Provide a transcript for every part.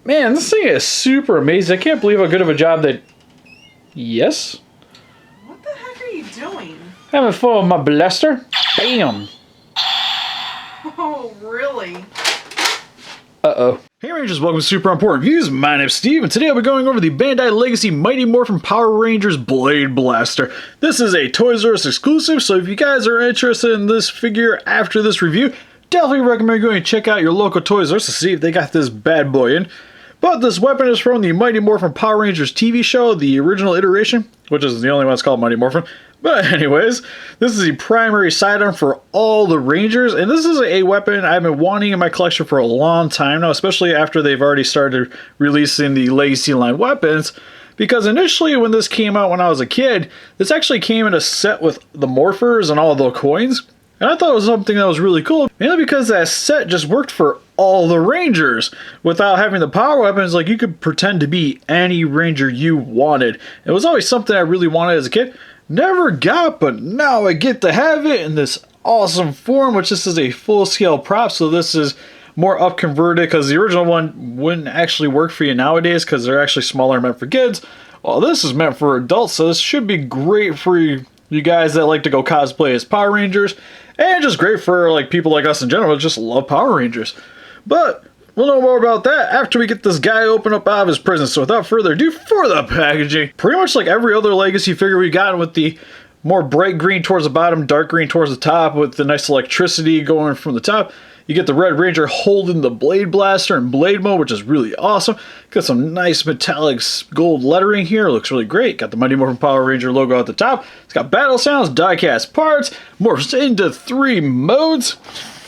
Man, this thing is super amazing. I can't believe how good of a job that... Yes? What the heck are you doing? Having fun with my blaster. Bam! Oh, really? Uh-oh. Hey Rangers, welcome to Super Important Reviews. My name's Steve, and today I'll be going over the Bandai Legacy Mighty Morphin Power Rangers Blade Blaster. This is a Toys R Us exclusive, so if you guys are interested in this figure after this review, definitely recommend going and check out your local Toys R Us to see if they got this bad boy in. But this weapon is from the Mighty Morphin Power Rangers TV show, the original iteration, which is the only one that's called Mighty Morphin. But anyways, this is the primary sidearm for all the Rangers, and this is a weapon I've been wanting in my collection for a long time now, especially after they've already started releasing the Legacy line weapons, because initially when this came out when I was a kid, this actually came in a set with the morphers and all the coins, and I thought it was something that was really cool, mainly because that set just worked for all the Rangers. Without having the power weapons, like you could pretend to be any Ranger you wanted. It was always something I really wanted as a kid. Never got, but now I get to have it in this awesome form, which this is a full-scale prop, so this is more up-converted, because the original one wouldn't actually work for you nowadays, because they're actually smaller, meant for kids. Well, this is meant for adults, so this should be great for you guys that like to go cosplay as Power Rangers, and just great for like people like us in general who just love Power Rangers. But we'll know more about that after we get this guy open up out of his prison. So without further ado, for the packaging, pretty much like every other Legacy figure we've gotten, with the more bright green towards the bottom, dark green towards the top, with the nice electricity going from the top. You get the Red Ranger holding the Blade Blaster in Blade mode, which is really awesome. Got some nice metallic gold lettering here. Looks really great. Got the Mighty Morphin Power Ranger logo at the top. It's got battle sounds, die-cast parts, morphs into 3 modes.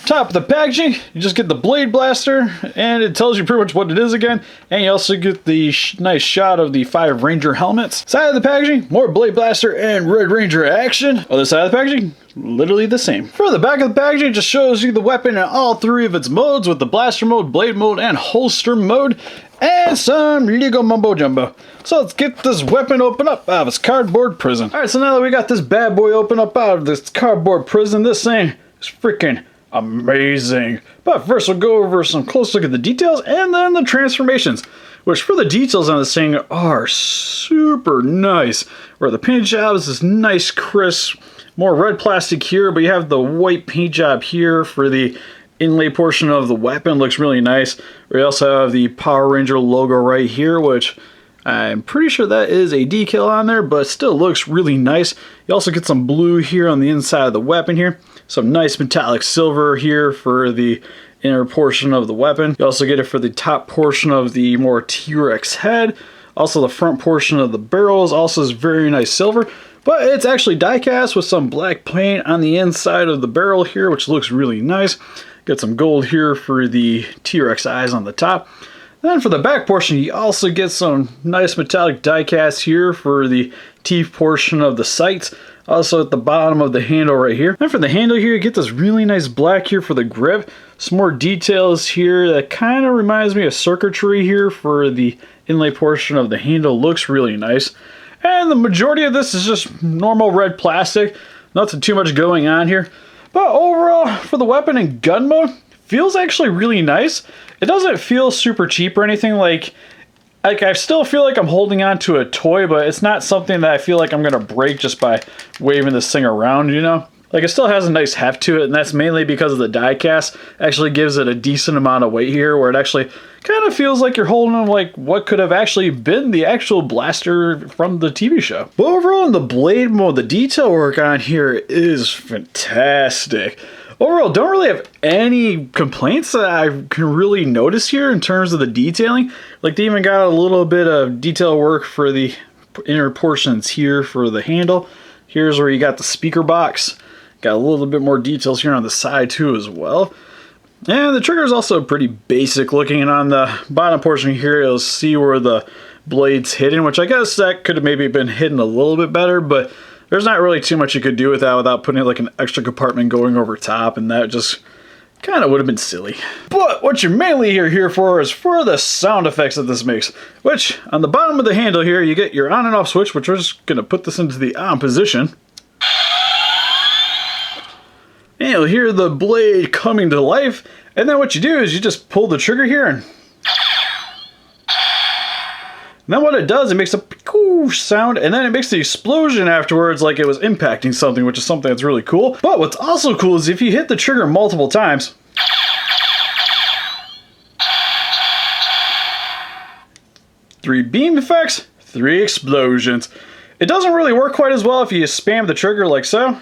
Top of the packaging, you just get the Blade Blaster, and it tells you pretty much what it is again, and you also get the nice shot of the 5 Ranger helmets. Side of the packaging, more Blade Blaster and Red Ranger action. Other side of the packaging, literally the same. For the back of the packaging, it just shows you the weapon in all 3 of its modes, with the Blaster mode, Blade mode, and Holster mode, and some Lego mumbo jumbo. So let's get this weapon open up out of its cardboard prison. Alright, so now that we got this bad boy open up out of this cardboard prison, this thing is freaking amazing. But first we'll go over some close look at the details and then the transformations, which for the details on this thing are super nice. Where the paint job is this nice crisp, more red plastic here, but you have the white paint job here for the inlay portion of the weapon. Looks really nice. We also have the Power Ranger logo right here, which I'm pretty sure that is a decal on there, but still looks really nice. You also get some blue here on the inside of the weapon here. Some nice metallic silver here for the inner portion of the weapon. You also get it for the top portion of the more T-Rex head. Also the front portion of the barrels also is very nice silver, but it's actually die-cast with some black paint on the inside of the barrel here, which looks really nice. Got some gold here for the T-Rex eyes on the top. Then for the back portion, you also get some nice metallic die-cast here for the teeth portion of the sights. Also at the bottom of the handle right here. And for the handle here, you get this really nice black here for the grip. Some more details here that kind of reminds me of circuitry here for the inlay portion of the handle. Looks really nice. And the majority of this is just normal red plastic. Nothing too much going on here. But overall, for the weapon and gun mode, feels actually really nice. It doesn't feel super cheap or anything. Like I still feel like I'm holding on to a toy, but it's not something that I feel like I'm gonna break just by waving this thing around, you know? Like, it still has a nice heft to it, and that's mainly because of the die cast. Actually gives it a decent amount of weight here, where it actually kind of feels like you're holding like what could have actually been the actual blaster from the TV show. But overall, in the blade mode, the detail work on here is fantastic. Overall, don't really have any complaints that I can really notice here in terms of the detailing. Like, they even got a little bit of detail work for the inner portions here for the handle. Here's where you got the speaker box. Got a little bit more details here on the side too as well. And the trigger is also pretty basic looking, and on the bottom portion here, you'll see where the blade's hidden, which I guess that could have maybe been hidden a little bit better, but there's not really too much you could do with that without putting like an extra compartment going over top, and that just kind of would have been silly. But what you're mainly here for is for the sound effects that this makes, which on the bottom of the handle here, you get your on and off switch, which we're just going to put this into the on position. And you'll hear the blade coming to life, and then what you do is you just pull the trigger here, and And then what it does, it makes a cool sound, and then it makes the explosion afterwards like it was impacting something, which is something that's really cool. But what's also cool is if you hit the trigger multiple times, 3 beam effects, 3 explosions. It doesn't really work quite as well if you spam the trigger like so.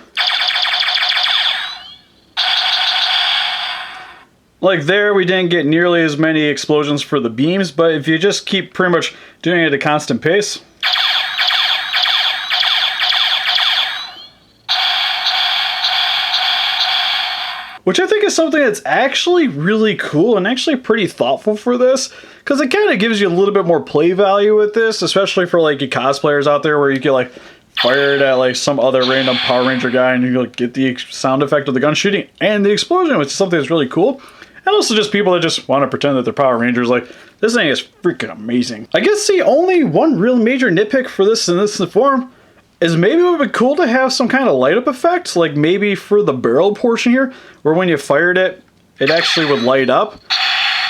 Like there, we didn't get nearly as many explosions for the beams, but if you just keep pretty much doing it at a constant pace, which I think is something that's actually really cool and actually pretty thoughtful for this, because it kind of gives you a little bit more play value with this, especially for like you cosplayers out there where you get like fired at like some other random Power Ranger guy and you get the sound effect of the gun shooting and the explosion, which is something that's really cool. And also just people that just want to pretend that they're Power Rangers. Like, this thing is freaking amazing. I guess the only one real major nitpick for this in this form is maybe it would be cool to have some kind of light up effect, like maybe for the barrel portion here, where when you fired it, it actually would light up.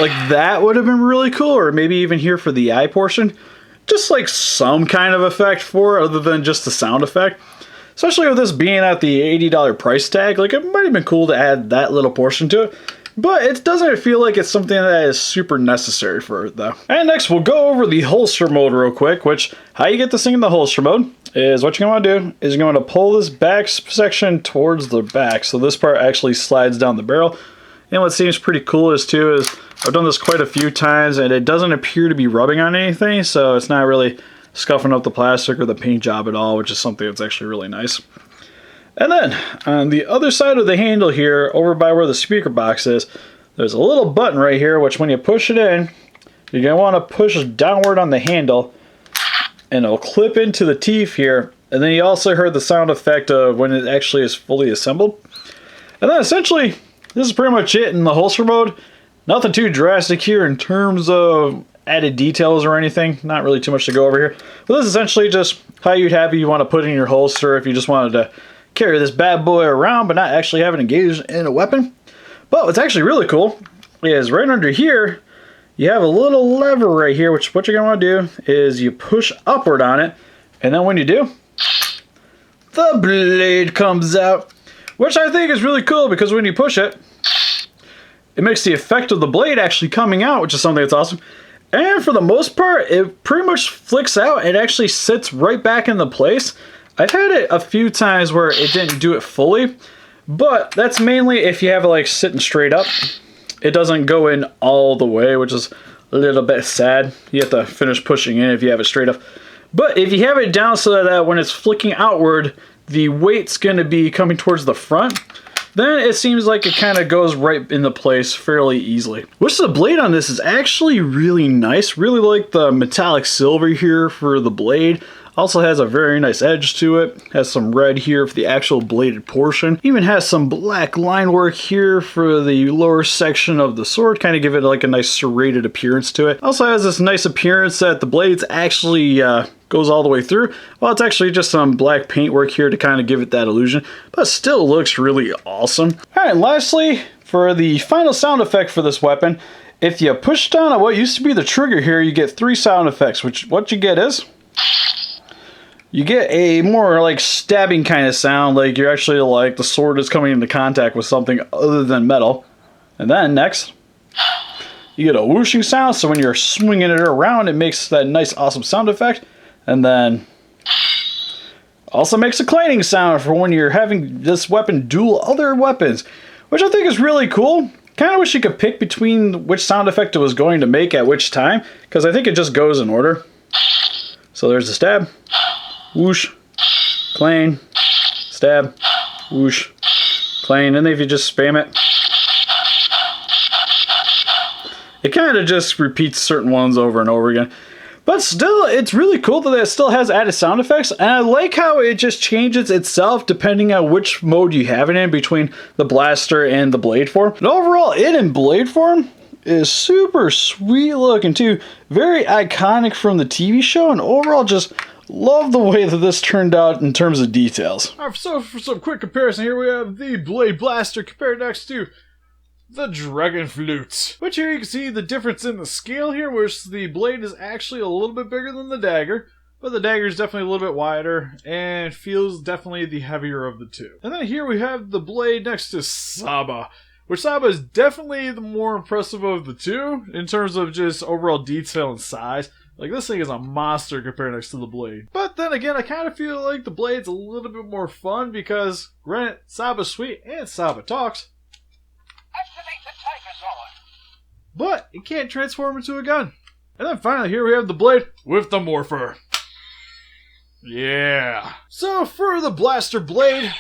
Like that would have been really cool, or maybe even here for the eye portion. Just like some kind of effect for it other than just the sound effect. Especially with this being at the $80 price tag, like it might have been cool to add that little portion to it. But it doesn't feel like it's something that is super necessary for it though. And next we'll go over the holster mode real quick, which how you get this thing in the holster mode is what you're going to do is you're going to pull this back section towards the back. So this part actually slides down the barrel. And what seems pretty cool is I've done this quite a few times and it doesn't appear to be rubbing on anything. So it's not really scuffing up the plastic or the paint job at all, which is something that's actually really nice. And then, on the other side of the handle here, over by where the speaker box is, there's a little button right here, which when you push it in, you're going to want to push downward on the handle, and it'll clip into the teeth here. And then you also heard the sound effect of when it actually is fully assembled. And then essentially, this is pretty much it in the holster mode. Nothing too drastic here in terms of added details or anything. Not really too much to go over here. But this is essentially just how you'd have it you want to put in your holster if you just wanted to carry this bad boy around but not actually have it engaged in a weapon. But what's actually really cool is right under here you have a little lever right here, which what you're going to want to do is you push upward on it, and then when you do, the blade comes out, which I think is really cool because when you push it, it makes the effect of the blade actually coming out, which is something that's awesome. And for the most part, it pretty much flicks out and actually sits right back into place. I've had it a few times where it didn't do it fully, but that's mainly if you have it like sitting straight up. It doesn't go in all the way, which is a little bit sad. You have to finish pushing in if you have it straight up. But if you have it down so that when it's flicking outward, the weight's going to be coming towards the front, then it seems like it kind of goes right into place fairly easily. Which the blade on this is actually really nice. Really like the metallic silver here for the blade. Also has a very nice edge to it. Has some red here for the actual bladed portion. Even has some black line work here for the lower section of the sword. Kind of give it like a nice serrated appearance to it. Also has this nice appearance that the blades actually goes all the way through. Well, it's actually just some black paint work here to kind of give it that illusion. But still looks really awesome. Alright, and lastly, for the final sound effect for this weapon, if you push down on what used to be the trigger here, you get 3 sound effects, which what you get is you get a more like stabbing kind of sound, like you're actually like the sword is coming into contact with something other than metal. And then next, you get a whooshing sound, so when you're swinging it around, it makes that nice awesome sound effect. And then also makes a clanging sound for when you're having this weapon duel other weapons, which I think is really cool. Kind of wish you could pick between which sound effect it was going to make at which time, because I think it just goes in order. So there's the stab, whoosh, clang, stab, whoosh, clang, and then if you just spam it, it kind of just repeats certain ones over and over again. But still, it's really cool that it still has added sound effects, and I like how it just changes itself depending on which mode you have it in between the blaster and the blade form. And overall, it in blade form is super sweet looking too. Very iconic from the TV show, and overall just love the way that this turned out in terms of details. Alright, so for some quick comparison here, we have the Blade Blaster compared next to the Dragon Flute. But here you can see the difference in the scale here, where the blade is actually a little bit bigger than the dagger. But the dagger is definitely a little bit wider and feels definitely the heavier of the two. And then here we have the blade next to Saba, which Saba is definitely the more impressive of the two in terms of just overall detail and size. Like, this thing is a monster compared next to the blade. But then again, I kind of feel like the blade's a little bit more fun because, granted, Saba's sweet and Saba talks. Activate the Tiger Sword. But it can't transform into a gun. And then finally, here we have the blade with the Morpher. Yeah. So for the Blaster Blade,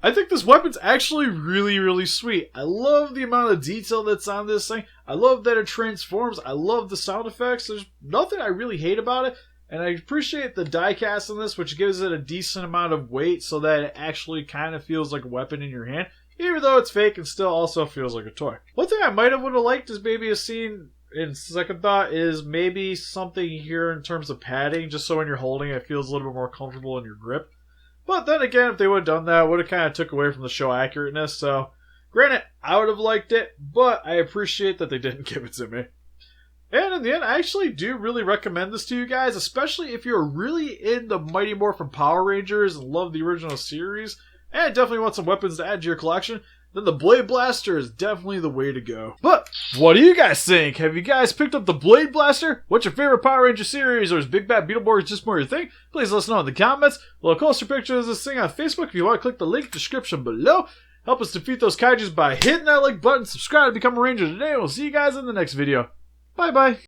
I think this weapon's actually really sweet. I love the amount of detail that's on this thing. I love that it transforms. I love the sound effects. There's nothing I really hate about it. And I appreciate the die cast on this, which gives it a decent amount of weight so that it actually kind of feels like a weapon in your hand. Even though it's fake and still also feels like a toy. One thing I might have would have liked is maybe a scene, in second thought, is maybe something here in terms of padding, just so when you're holding it, it feels a little bit more comfortable in your grip. But then again, if they would have done that, it would have kind of took away from the show accurateness. So, granted, I would have liked it, but I appreciate that they didn't give it to me. And in the end, I actually do really recommend this to you guys, especially if you're really into Mighty Morphin Power Rangers and love the original series, and definitely want some weapons to add to your collection, then the Blade Blaster is definitely the way to go. But what do you guys think? Have you guys picked up the Blade Blaster? What's your favorite Power Ranger series? Or is Big Bad Beetleborg just more your thing? Please let us know in the comments. We'll post a picture of this thing on Facebook. If you want to click the link description below. Help us defeat those kaijus by hitting that like button. Subscribe to become a Ranger today. We'll see you guys in the next video. Bye bye.